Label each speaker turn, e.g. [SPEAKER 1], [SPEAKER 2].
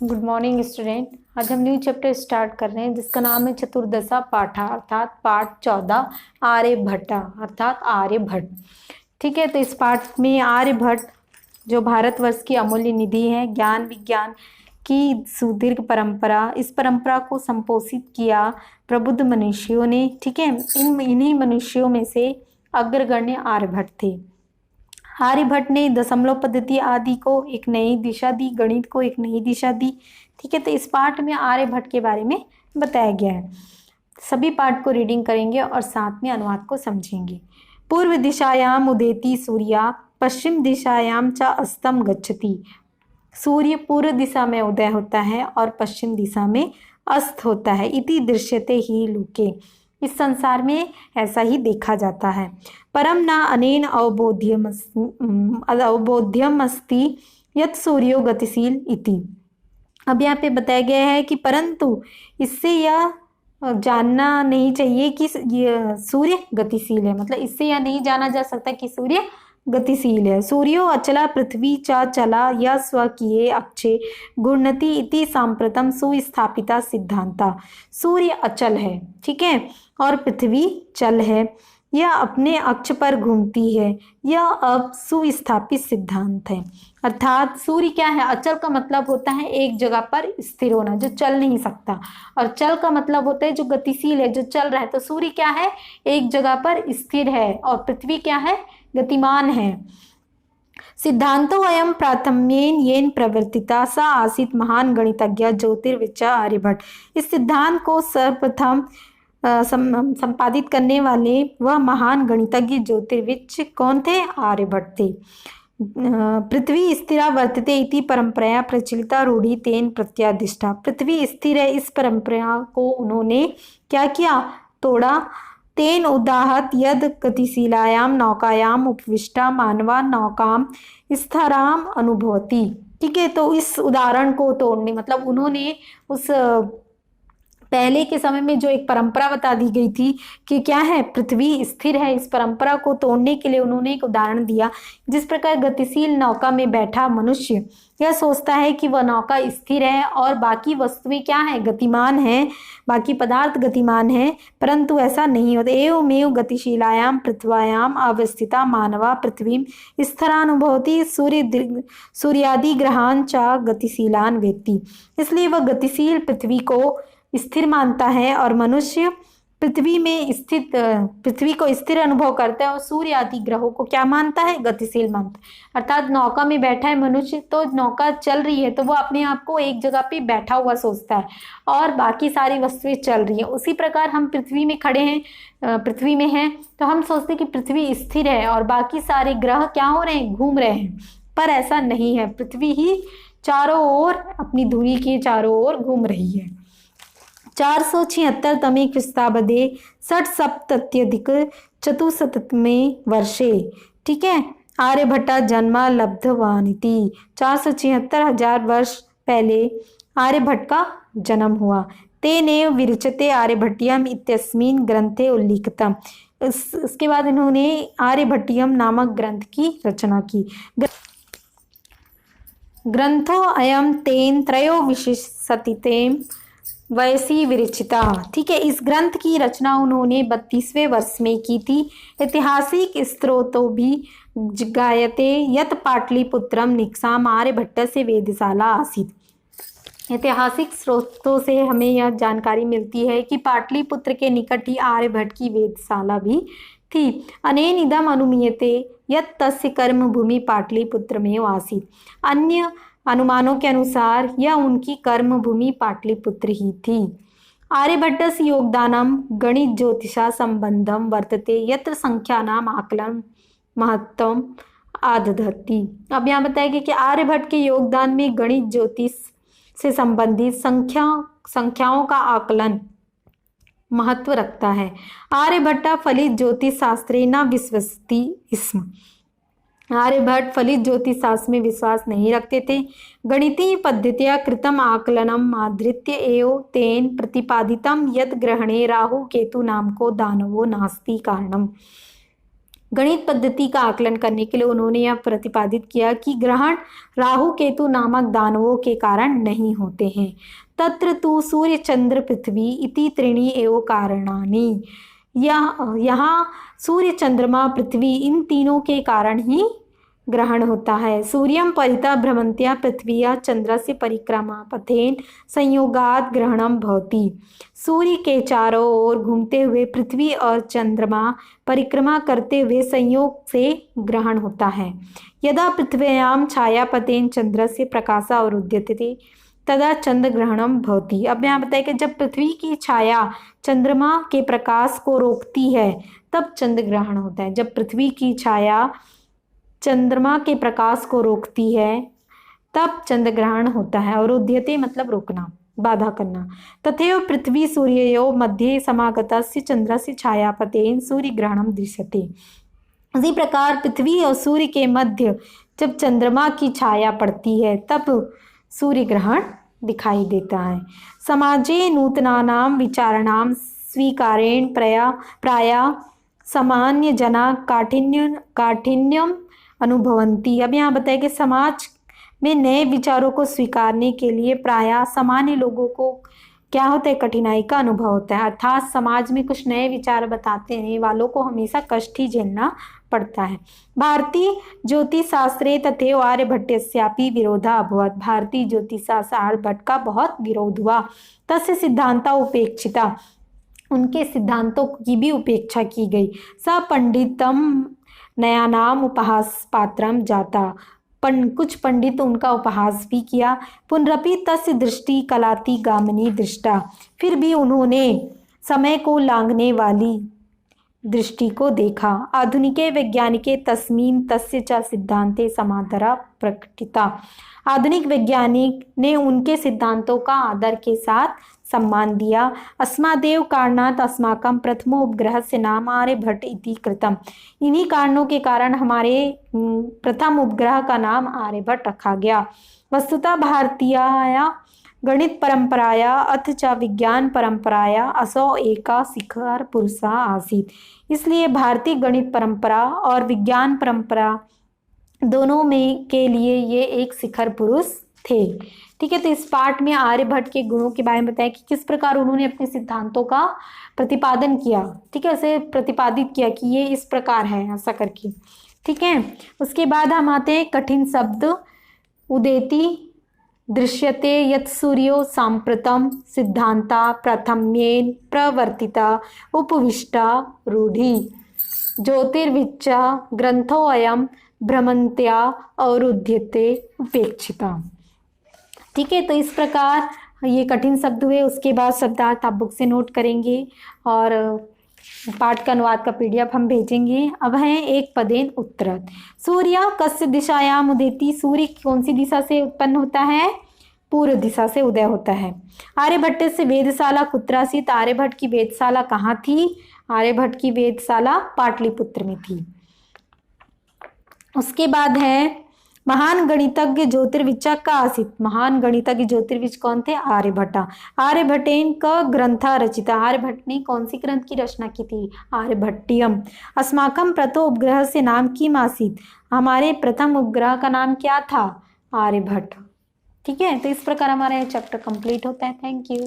[SPEAKER 1] Good morning student. आज हम new chapter start कर रहे हैं जिसका नाम है चतुर्दशा पाठा अर्थात पाठ 14 आर्यभट्टा अर्थात आर्यभट्ट। ठीक है, तो इस पाठ में आर्यभट्ट जो भारतवर्ष की अमूल्य निधि है, ज्ञान विज्ञान की सुदीर्घ परंपरा, इस परंपरा को संपोषित किया प्रबुद्ध मनुष्यों ने। ठीक है, इन्हीं मनुष्यों में से अग्रगण्य आर्यभट्ट थे। आर्यभट्ट ने दशमलव पद्धति आदि को एक नई दिशा दी, गणित को एक नई दिशा दी। ठीक है, तो इस पाठ में आर्यभट्ट के बारे में बताया गया है। सभी पाठ को रीडिंग करेंगे और साथ में अनुवाद को समझेंगे। पूर्व दिशायाम उदेति सूर्या, पश्चिम दिशायाम च अस्तम गच्छति। सूर्य पूर्व दिशा में उदय होता है और पश्चिम दिशा में अस्त होता है। इति दृश्यते ही लोके, इस संसार में ऐसा ही देखा जाता है। परम न अनेन अवबोध्यम अस्ति यत् सूर्यो गतिशील इति। अब यहाँ पे बताया गया है कि परंतु इससे यह जानना नहीं चाहिए कि सूर्य गतिशील है, मतलब इससे यह नहीं जाना जा सकता कि सूर्य गतिशील है। सूर्यो अचला पृथ्वी च चला या स्वकीय अक्षे गुणति इति सांप्रतम सुस्थापिता सिद्धांता। सूर्य अचल है, ठीक है, और पृथ्वी चल है, यह अपने अक्ष पर घूमती है। यह अब सुस्थापित सिद्धांत है। अर्थात सूर्य क्या है? अचल का मतलब होता है एक जगह पर स्थिर होना, जो चल नहीं सकता, और चल का मतलब होता है जो गतिशील है, जो चल रहा है। तो सूर्य क्या है? एक जगह पर स्थिर है, और पृथ्वी क्या है? गतिमान है। सिद्धांतो अयम प्राथम्येन येन प्रवर्तिता सा आसीत महान गणितज्ञ ज्योतिर्विच आर्यभट्ट। इस सिद्धांत को सर्वप्रथम संपादित करने वाले वह महान गणितज्ञ ज्योतिर्विच कौन थे? आर्यभट्ट थे। पृथ्वी स्थिरा वर्तते इति परंपराया प्रचलिता रूढ़ी तेन प्रत्यादिष्टा। पृथ्वी स्थिर है, इस परंपरा को उन्होंने क्या किया? तोड़ा। तेन उदाहत यद गतिशीलायाम नौकायाम उपविष्टा मानवा नौकाम स्थराम अनुभवती। ठीक है, तो इस उदाहरण को तोड़ने मतलब उन्होंने उस पहले के समय में जो एक परंपरा बता दी गई थी कि क्या है? पृथ्वी स्थिर है, इस परंपरा को तोड़ने के लिए उन्होंने एक उदाहरण दिया। जिस प्रकार गतिशील नौका में बैठा मनुष्य यह सोचता है कि वह नौका स्थिर है और बाकी वस्तुएं क्या है? गतिमान है, बाकी पदार्थ गतिमान है, परंतु ऐसा नहीं होता। एवमेव गतिशीलायाम पृथ्व्याम अवस्थिता मानवा पृथ्वी स्थरानुभवती सूर्यादि ग्रहान च गतिशीलान वेत्ति। इसलिए वह गतिशील पृथ्वी को स्थिर मानता है और मनुष्य पृथ्वी में स्थित पृथ्वी को स्थिर अनुभव करता है, और सूर्य आदि ग्रहों को क्या मानता है? गतिशील मानता है। अर्थात नौका में बैठा है मनुष्य, तो नौका चल रही है तो वो अपने आप को एक जगह पे बैठा हुआ सोचता है और बाकी सारी वस्तुएं चल रही हैं। उसी प्रकार हम पृथ्वी में खड़े हैं, पृथ्वी में हैं, तो हम सोचते हैं कि पृथ्वी स्थिर है और बाकी सारे ग्रह क्या हो रहे हैं? घूम रहे हैं, पर ऐसा नहीं है। पृथ्वी ही चारों ओर अपनी धुरी के चारों ओर घूम रही है। 476 तमे ख्रीस्ताब्दे 67 चतुशतमे वर्षे, ठीक है, आर्यभट्टा जन्मा लब्धवानिति। 476,000 वर्ष पहले आर्यभट्ट का जन्म हुआ। तेनेव विरचते आर्यभट्टियम इत्यस्मिन् ग्रंथे उल्लिखितम। इसके बाद इन्होंने आर्यभट्टियम नामक ग्रंथ की रचना की। ग्रंथो अयम तेन त्रयोविंशतितमे वयसी विरचिता। ठीक है, इस ग्रंथ की रचना उन्होंने 32वें वर्ष में की थी। ऐतिहासिक स्रोतों भी गायते यत पाटलिपुत्रम निक्साम आर्यभट्ट से वेधशाला आसीत। ऐतिहासिक स्रोतों से हमें यह जानकारी मिलती है कि पाटलिपुत्र के निकट ही आर्यभट्ट की वेधशाला भी थी। अनेन इदम अनुमीयते यत तस्य कर्म भूमि पाटलिपुत्र में आसीत। अन्य अनुमानों के अनुसार यह उनकी कर्म भूमि पाटलिपुत्र ही थी। आर्यभट्टस्य योगदानम गणित ज्योतिषा संबंधम वर्तते यत्र संख्यानाम आकलन महत्तम आदधति। अब यहाँ बताया गया कि आर्यभट्ट के योगदान में गणित ज्योतिष से संबंधित संख्याओं का आकलन महत्व रखता है। आर्यभट्ट फलित ज्योतिष शास्त्रे न विश्वसति स्म। आर्यभट्ट फलित ज्योतिष शास्त्र में विश्वास नहीं रखते थे। गणितीय पद्धतिया कृतम आकलनम आधृत्य एव तेन प्रतिपादितम यद ग्रहणे राहु केतु नाम को दानवो नास्ति कारणम। गणित पद्धति का आकलन करने के लिए उन्होंने यह प्रतिपादित किया कि ग्रहण राहु केतु नामक दानवों के कारण नहीं होते हैं। तत्र तु सूर्य चंद्र पृथ्वी इति त्रीणि एव कारणानि। यहाँ सूर्य चंद्रमा पृथ्वी इन तीनों के कारण ही ग्रहण होता है। सूर्यं परितः भ्रमन्त्या पृथ्व्या चंद्रस्य परिक्रमा पथेन संयोगात् ग्रहणं भवति। सूर्य के चारों ओर घूमते हुए पृथ्वी और चंद्रमा परिक्रमा करते हुए संयोग से ग्रहण होता है। यदा पृथ्व्यां छायापतेन चंद्रस्य प्रकाशः अवरुध्यते तदा चंद्र ग्रहणम भवति। अब यहाँ बताया कि जब पृथ्वी की छाया चंद्रमा के प्रकाश को रोकती है तब चंद्र ग्रहण होता है। जब पृथ्वी की छाया चंद्रमा के प्रकाश को रोकती है तब चंद्र ग्रहण होता है। अवरुध्यते मतलब रोकना, बाधा करना। तथैव पृथ्वी सूर्ययोः मध्ये समागतस्य चंद्रस्य छायापतेन सूर्य ग्रहणम दृश्यते। इसी प्रकार पृथ्वी और सूर्य के मध्य जब चंद्रमा की छाया पड़ती है तब सूर्य ग्रहण दिखाई देता है। समाजे नूतनानां विचाराणां स्वीकारेण प्रायः सामान्य जना काठिन्यम अनुभवंती। अब यहाँ बताया कि समाज में नए विचारों को स्वीकारने के लिए प्रायः सामान्य लोगों को क्या होता है, कठिनाई का अनुभव होता है। अर्थात समाज में कुछ नए विचार बताते हैं वालों को हमेशा कष्ट ही झेलना पड़ता है। भारतीय ज्योतिष शास्त्रे तथैव आर्यभट्टस्यापि विरोधा अभवत्। भारतीय ज्योतिष शास्त्र आर्यभट्ट का बहुत विरोध हुआ। तस्य सिद्धांता उपेक्षिता, उनके सिद्धांतों की भी उपेक्षा की गई। स पंडितम नयानाम उपहास पात्रम जाता, कुछ पंडित उनका उपहास भी किया। पुनरपि तस्य दृष्टि कलाति गामिनी दृष्टा, फिर भी उन्होंने समय को लांघने वाली दृष्टि को देखा। आधुनिके वैज्ञानिके तस्मीन तस्य च सिद्धांते समादरा प्रकटिता। आधुनिक वैज्ञानिक ने उनके सिद्धांतों का आदर के साथ सम्मान दिया। अस्मादेव कारणात् अस्माकं प्रथमो उपग्रहस्य नाम आर्यभट्ट इति कृतम्। इन्हीं कारणों के कारण हमारे प्रथम उपग्रह का नाम आर्यभट्ट रखा गया। वस्तुतः भारतीयाया गणित परंपराया अथ च विज्ञान परंपराया असौ एका शिखर पुरुषा आसीत्। इसलिए भारतीय गणित परंपरा और विज्ञान परंपरा दोनों में के लिए ये एक शिखर पुरुष थे। ठीक है, तो इस पाठ में आर्यभट्ट के गुणों के बारे में बताया कि किस प्रकार उन्होंने अपने सिद्धांतों का प्रतिपादन किया। ठीक है, उसे प्रतिपादित किया कि ये इस प्रकार है, ऐसा करके। ठीक है, उसके बाद हम आते हैं कठिन शब्द। उदेति दृश्यते यत् सूर्यो सांप्रतम सिद्धांता प्रथम्येन प्रवर्तिता उपविष्टा रूढ़ी ज्योतिर्विच्चा ग्रंथोऽयं भ्रमंत्या अवरुध्यते उपेक्षिता। ठीक है, तो इस प्रकार ये कठिन शब्द हुए। उसके बाद शब्दार्थ आप बुक से नोट करेंगे और पाठ का अनुवाद का PDF हम भेजेंगे। अब है एक पदेन उत्तरत्। सूर्य कस्य दिशायाम उदेति, सूर्य कौन सी दिशा से उत्पन्न होता है? पूर्व दिशा से उदय होता है। आर्यभट्ट से वेदशाला कुत्र आसीत्, आर्यभट्ट की वेदशाला कहाँ थी? आर्यभट्ट की वेदशाला पाटलिपुत्र में थी। उसके बाद है महान गणितज्ञ ज्योतिर्विच्चा का आसीत्, महान गणितज्ञ ज्योतिर्विच कौन थे? आर्यभट्ट। आर्यभट्टेन का ग्रंथ रचिता, आर्यभट्ट ने कौन सी ग्रंथ की रचना की थी? आर्यभट्टियम। अस्माकं प्रथम उपग्रह से नाम किम आसीत्, हमारे प्रथम उपग्रह का नाम क्या था? आर्यभट्ट। ठीक है, तो इस प्रकार हमारा यह चैप्टर कंप्लीट होता है। Thank you.